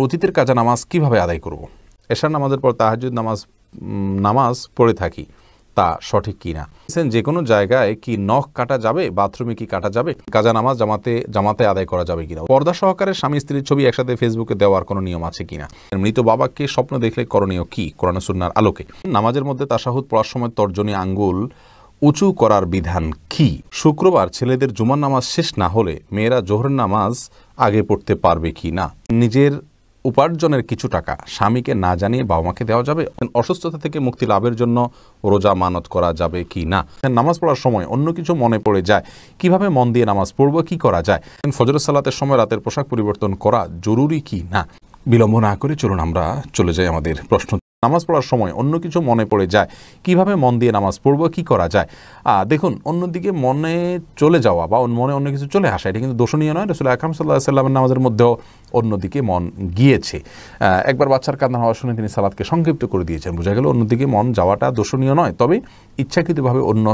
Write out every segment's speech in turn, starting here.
অতীতের কাজা নামাজ কিভাবে আদায় করব? এশার নামাজের পর তাহাজ্জুদ নামাজ পড়ে থাকি, তা সঠিক কিনা? যে কোনো জায়গায় কি নখ কাটা যাবে, বাথরুমে কি কাটা যাবে, কাজা নামাজ জামাতে আদায় করা যাবে কিনা, পর্দা সহকারে স্বামী স্ত্রীর ছবি একসাথে ফেসবুকে দেওয়ার কোনো নিয়ম আছে কিনা, মৃত বাবাকে স্বপ্ন দেখলে করণীয় কি কোরআন সুন্নাহর আলোকে, নামাজের মধ্যে তাশাহুদ পড়ার সময় তর্জনী আঙ্গুল উঁচু করার বিধান কি, শুক্রবার ছেলেদের জুমার নামাজ শেষ না হলে মেয়েরা জোহরের নামাজ আগে পড়তে পারবে কি না, নিজের উপার্জনের কিছু টাকা স্বামীকে না জানিয়ে বাবা মাকে দেওয়া যাবে, অসুস্থতা থেকে মুক্তি লাভের জন্য রোজা মানত করা যাবে কি না, নামাজ পড়ার সময় অন্য কিছু মনে পড়ে যায় কিভাবে মন দিয়ে নামাজ পড়বো, কি করা যায়, ফজরের সালাতের সময় রাতের পোশাক পরিবর্তন করা জরুরি কি না। বিলম্ব না করে চলুন আমরা চলে যাই আমাদের প্রশ্ন। নামাজ পড়ার সময় অন্য কিছু মনে পড়ে যায় কিভাবে মন দিয়ে নামাজ পড়বো, কি করা যায়। দেখুন, অন্যদিকে মনে চলে যাওয়া বা মনে অন্য কিছু চলে আসা এটা কিন্তু দোষণীয় নয়। রাসূল আকরাম সাল্লাল্লাহু আলাইহি ওয়াসাল্লামের নামাজের মধ্যেও অন্যদিকে মন গিয়েছে। একবার বাচ্চার কান্না হওয়া শুনে তিনি সালাতকে সংক্ষিপ্ত করে দিয়েছেন, বোঝা গেল অন্যদিকে মন যাওয়াটা দোষণীয় নয়। তবে ইচ্ছাকৃতভাবে অন্য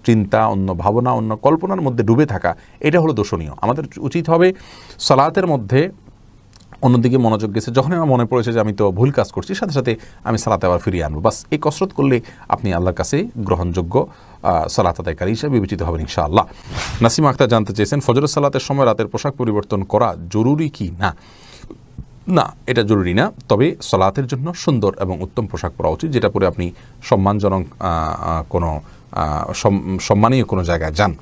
চিন্তা, অন্য ভাবনা, অন্য কল্পনার মধ্যে ডুবে থাকা এটা হলো দোষণীয়। আমাদের উচিত হবে সালাতের মধ্যে অন্যদিকে মনোযোগ গেছে, যখন আমার মনে পড়েছে যে আমি তো ভুল কাজ করছি, সাথে সাথে আমি সালাতে আবার ফিরিয়ে আনবো। বাস এই কসরত করলে আপনি আল্লাহর কাছে গ্রহণযোগ্য সালাত আদায়কারী হিসেবে বিবেচিত হবেন ইনশাআল্লাহ। নাসিমা আক্তার জানতে চেয়েছেন, ফজরের সালাতের সময় রাতের পোশাক পরিবর্তন করা জরুরি কি না। না, এটা জরুরি না, তবে সালাতের জন্য সুন্দর এবং উত্তম পোশাক পরা উচিত, যেটা পরে আপনি সম্মানজনক কোনো সম্মানীয় কোনো জায়গায় যান।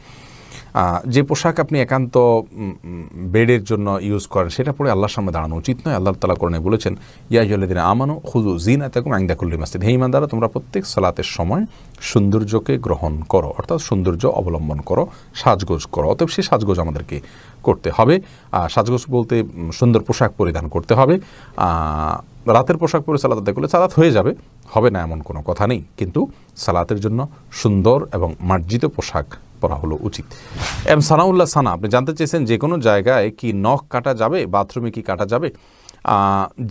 যে পোশাক আপনি একান্ত বেডের জন্য ইউজ করেন সেটা পরে আল্লাহর সামনে দাঁড়ানো উচিত নয়। আল্লাহ তাআলা কোরআনে বলেছেন, ইয়া আইয়ুহাল্লাযীনা আমানু খুযু যিনাতাকুম ইনদা কুল্লি মাসজিদ, হে ঈমানদাররা তোমরা প্রত্যেক সালাতের সময় সৌন্দর্যকে গ্রহণ করো, অর্থাৎ সৌন্দর্য অবলম্বন করো, সাজগোজ করো। অতএব সেই সাজগোজ আমাদেরকে করতে হবে। সাজগোজ বলতে সুন্দর পোশাক পরিধান করতে হবে। রাতের পোশাক পরে সালাত আদায় করলে সালাত হয়ে যাবে, হবে না এমন কোনো কথা নেই, কিন্তু সালাতের জন্য সুন্দর এবং মার্জিত পোশাক পরা হলো উচিত। এম সানাউল্লাহ সানা আপনি জানতে চেয়েছেন, যে কোনো জায়গায় কি নখ কাটা যাবে, বাথরুমে কি কাটা যাবে।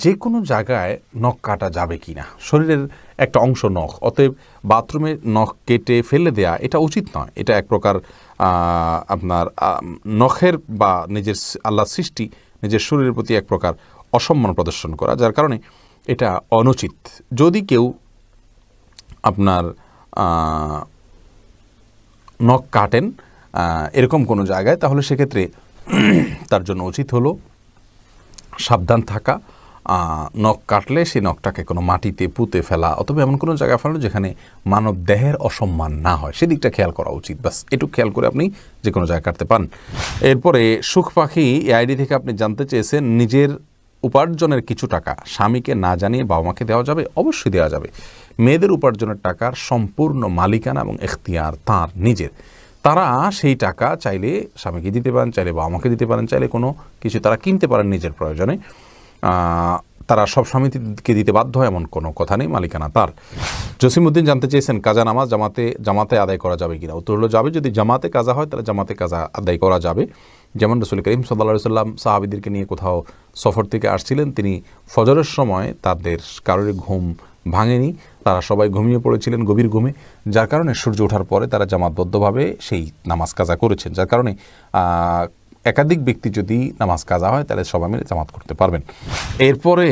যে কোনো জায়গায় নখ কাটা যাবে কি না, শরীরের একটা অংশ নখ, অতএব বাথরুমে নখ কেটে ফেলে দেয়া এটা উচিত নয়। এটা এক প্রকার আপনার নখের বা নিজের আল্লাহ সৃষ্টি নিজের শরীরের প্রতি এক প্রকার অসম্মান প্রদর্শন করা, যার কারণে এটা অনুচিত। যদি কেউ আপনার নখ কাটেন এরকম কোনো জায়গায়, তাহলে সেক্ষেত্রে তার জন্য উচিত হলো সাবধান থাকা। নখ কাটলে সেই নখটাকে কোনো মাটিতে পুঁতে ফেলা অথবা এমন কোনো জায়গায় ফেলানো যেখানে মানব দেহের অসম্মান না হয়, সেদিকটা খেয়াল করা উচিত। বাস এটুকু খেয়াল করে আপনি যে কোনো জায়গায় কাটতে পারেন। এরপরে সুখ পাখি আইডি থেকে আপনি জানতে চেয়েছেন, নিজের উপার্জনের কিছু টাকা স্বামীকে না জানিয়ে বাবা মাকে দেওয়া যাবে। অবশ্যই দেওয়া যাবে। মেয়েদের উপার্জনের টাকার সম্পূর্ণ মালিকানা এবং এখতিয়ার তার নিজের। তারা সেই টাকা চাইলে স্বামীকে দিতে পারেন, চাইলে বাবা মাকে দিতে পারেন, চাইলে কোনো কিছু তারা কিনতে পারেন নিজের প্রয়োজনে। তারা সব স্বামীকে দিতে বাধ্য হয় এমন কোনো কথা নেই, মালিকানা তার। জসিমউদ্দিন জানতে চেয়েছেন, কাজা নামাজ জামাতে আদায় করা যাবে কিনা। উত্তর হলো যাবে। যদি জামাতে কাজা হয় তাহলে জামাতে কাজা আদায় করা যাবে। যেমন রাসূল করিম সাল্লাল্লাহু আলাইহি ওয়াসাল্লাম সাহাবীদেরকে নিয়ে কোথাও সফর থেকে আসছিলেন, তিনি ফজরের সময় তাদের কারোর ঘুম ভাঙেনি, তারা সবাই ঘুমিয়ে পড়েছিলেন গভীর ঘুমে, যার কারণে সূর্য ওঠার পরে তারা জামাতবদ্ধভাবে সেই নামাজ কাজা করেছেন। যার কারণে একাধিক ব্যক্তি যদি নামাজ কাজা হয় তাহলে সবাই মিলে জামাত করতে পারবেন। এরপরে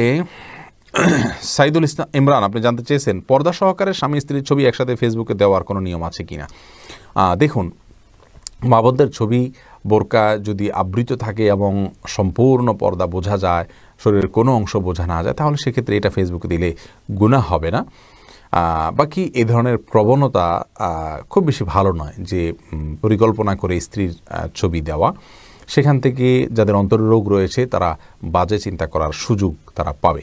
সাইদুল ইসলাম ইমরান আপনি জানতে চেয়েছেন, পর্দা সহকারে স্বামী স্ত্রীর ছবি একসাথে ফেসবুকে দেওয়ার কোনো নিয়ম আছে কিনা। দেখুন, মা বোনদের ছবি বোরকা যদি আবৃত থাকে এবং সম্পূর্ণ পর্দা বোঝা যায়, শরীরের কোনো অংশ বোঝা না যায়, তাহলে সেক্ষেত্রে এটা ফেসবুকে দিলে গুনাহ হবে না। বাকি এ ধরনের প্রবণতা খুব বেশি ভালো নয়, যে পরিকল্পনা করে স্ত্রীর ছবি দেওয়া। সেখান থেকে যাদের অন্তরের রোগ রয়েছে তারা বাজে চিন্তা করার সুযোগ তারা পাবে।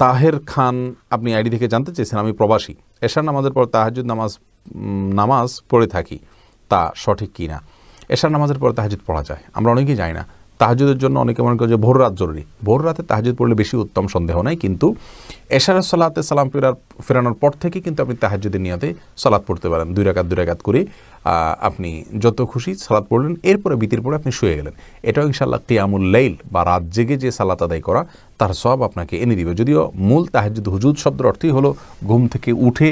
তাহের খান আপনি আইডি থেকে জানতে চেয়েছেন, আমি প্রবাসী, এশার নামাজের পর তাহাজ্জুদ নামাজ পড়ে থাকি, তা সঠিক কি না। এশার নামাজের পর তাহাজ্জুদ পড়া যায়, আমরা অনেকেই জানি না। তাহাজ্জুদের জন্য অনেকে মনে করে যে ভোর রাত জরুরি। ভোর রাতে তাহাজ্জুদ পড়লে বেশি উত্তম, সন্দেহ নাই, কিন্তু এশারের সালাতে সালাম ফেরানোর পর থেকে কিন্তু আপনি তাহাজ্জুদের নিয়তে সালাত পড়তে পারেন। 2 রাকাত করে আপনি যত খুশি সালাত পড়লেন, এরপরে বিতির পরে আপনি শুয়ে গেলেন। এটাও ইনশাআল্লাহ কিয়ামুল লাইল বা রাত জেগে যে সালাত আদায় করা তার সওয়াব আপনাকে এনে দিবে। যদিও মূল তাহাজ্জুদ হুজুদ শব্দের অর্থই হলো ঘুম থেকে উঠে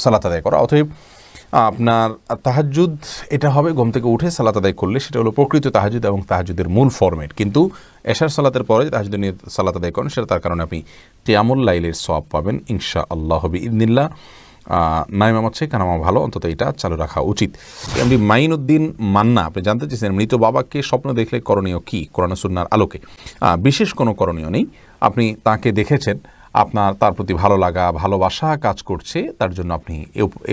সালাত আদায় করা। অতএব আপনার তাহাজ্জুদ এটা হবে ঘুম থেকে উঠে সালাত আদায় করলে, সেটা হলো প্রকৃত তাহাজ্জুদ এবং তাহাজ্জুদের মূল ফরম্যাট। কিন্তু এশার সালাতের পরে তাহাজ্জুদের নিয়ে সালাত আদায় করেন, সেটা তার কারণে আপনি কিয়ামুল লাইলের সওয়াব পাবেন ইনশাআল্লাহ বিইذনিল্লাহ। নাইম আমার চেয়ে কানামা ভালো, অন্তত এটা চালু রাখা উচিত। এমনি মাইনুদ্দিন মান্না আপনি জানতে চেয়েছেন মৃত বাবাকে স্বপ্ন দেখলে করণীয় কি কোরআন সুন্নাহর আলোকে। বিশেষ কোনো করণীয় নেই। আপনি তাকে দেখেছেন, আপনার তার প্রতি ভালো লাগা ভালোবাসা কাজ করছে, তার জন্য আপনি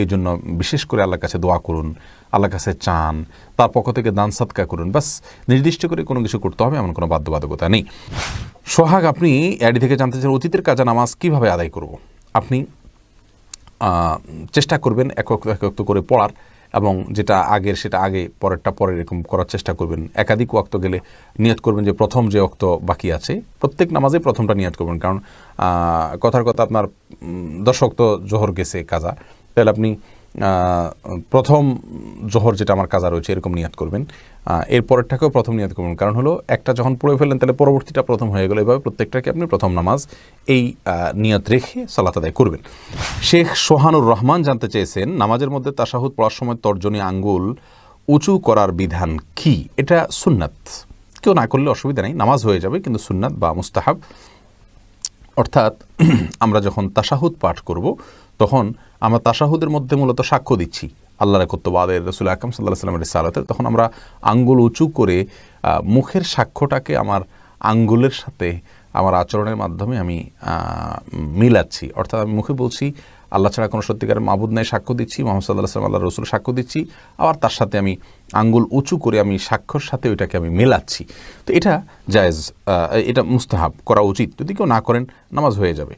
এই জন্য বিশেষ করে আল্লাহর কাছে দোয়া করুন, আল্লাহর কাছে চান, তার পক্ষ থেকে দান সাদকা করুন। বাস নির্দিষ্ট করে কোনো কিছু করতে হবে এমন কোনো বাধ্যবাধকতা নেই। সোহাগ আপনি অ্যাডি থেকে জানতে চান অতীতের কাজা নামাজ কিভাবে আদায় করব। আপনি চেষ্টা করবেন এক ওয়াক্ত করে পড়ার, এবং যেটা আগের সেটা আগে, পরেরটা পরে, এরকম করার চেষ্টা করবেন। একাধিক ওয়াক্ত গেলে নিয়ত করবেন যে প্রথম যে ওয়াক্ত বাকি আছে প্রত্যেক নামাজে প্রথমটা নিয়ত করবেন। কারণ কথার কথা আপনার 10 ওয়াক্ত জোহর গেছে কাজা, তাহলে আপনি প্রথম জোহর যেটা আমার কাজা রয়েছে এরকম নিয়ত করবেন, এর পরেরটাকেও প্রথম নিয়ত করবেন। কারণ হলো একটা যখন পড়ে ফেললেন তাহলে পরবর্তীটা প্রথম হয়ে গেল। এভাবে প্রত্যেকটাকে আপনি প্রথম নামাজ এই নিয়ত রেখে সালাত আদায় করবেন। শেখ সোহানুর রহমান জানতে চেয়েছেন নামাজের মধ্যে তাশাহুদ পড়ার সময় তর্জনী আঙ্গুল উঁচু করার বিধান কি। এটা সুন্নাত, কেউ না করলে অসুবিধা নেই, নামাজ হয়ে যাবে, কিন্তু সুন্নাত বা মুস্তাহাব। অর্থাৎ আমরা যখন তাশাহুদ পাঠ করব তখন আমরা তাশাহুদের মধ্যে মূলত সাক্ষ্য দিচ্ছি আল্লাহর একত্ববাদের, রাসূল আকরাম সাল্লাল্লাহু আলাইহি ওয়াসাল্লামের রিসালাতের। তখন আমরা আঙ্গুল উঁচু করে মুখের সাক্ষ্যটাকে আমার আঙ্গুলের সাথে আমার আচরণের মাধ্যমে আমি মিলাচ্ছি। অর্থাৎ আমি মুখে বলছি আল্লাহ ছাড়া কোনো সত্যিকারের মাবুদ নাই, সাক্ষ্য দিচ্ছি মুহাম্মদ সাল্লাল্লাহু আলাইহি ওয়াসাল্লাম আল্লাহর রাসূল, সাক্ষ্য দিচ্ছি, আবার তার সাথে আমি আঙ্গুল উঁচু করে আমি সাক্ষ্যর সাথে ওইটাকে আমি মেলাচ্ছি। তো এটা জায়েজ, এটা মুস্তাহাব, করা উচিত। যদি কেউ না করেন নামাজ হয়ে যাবে।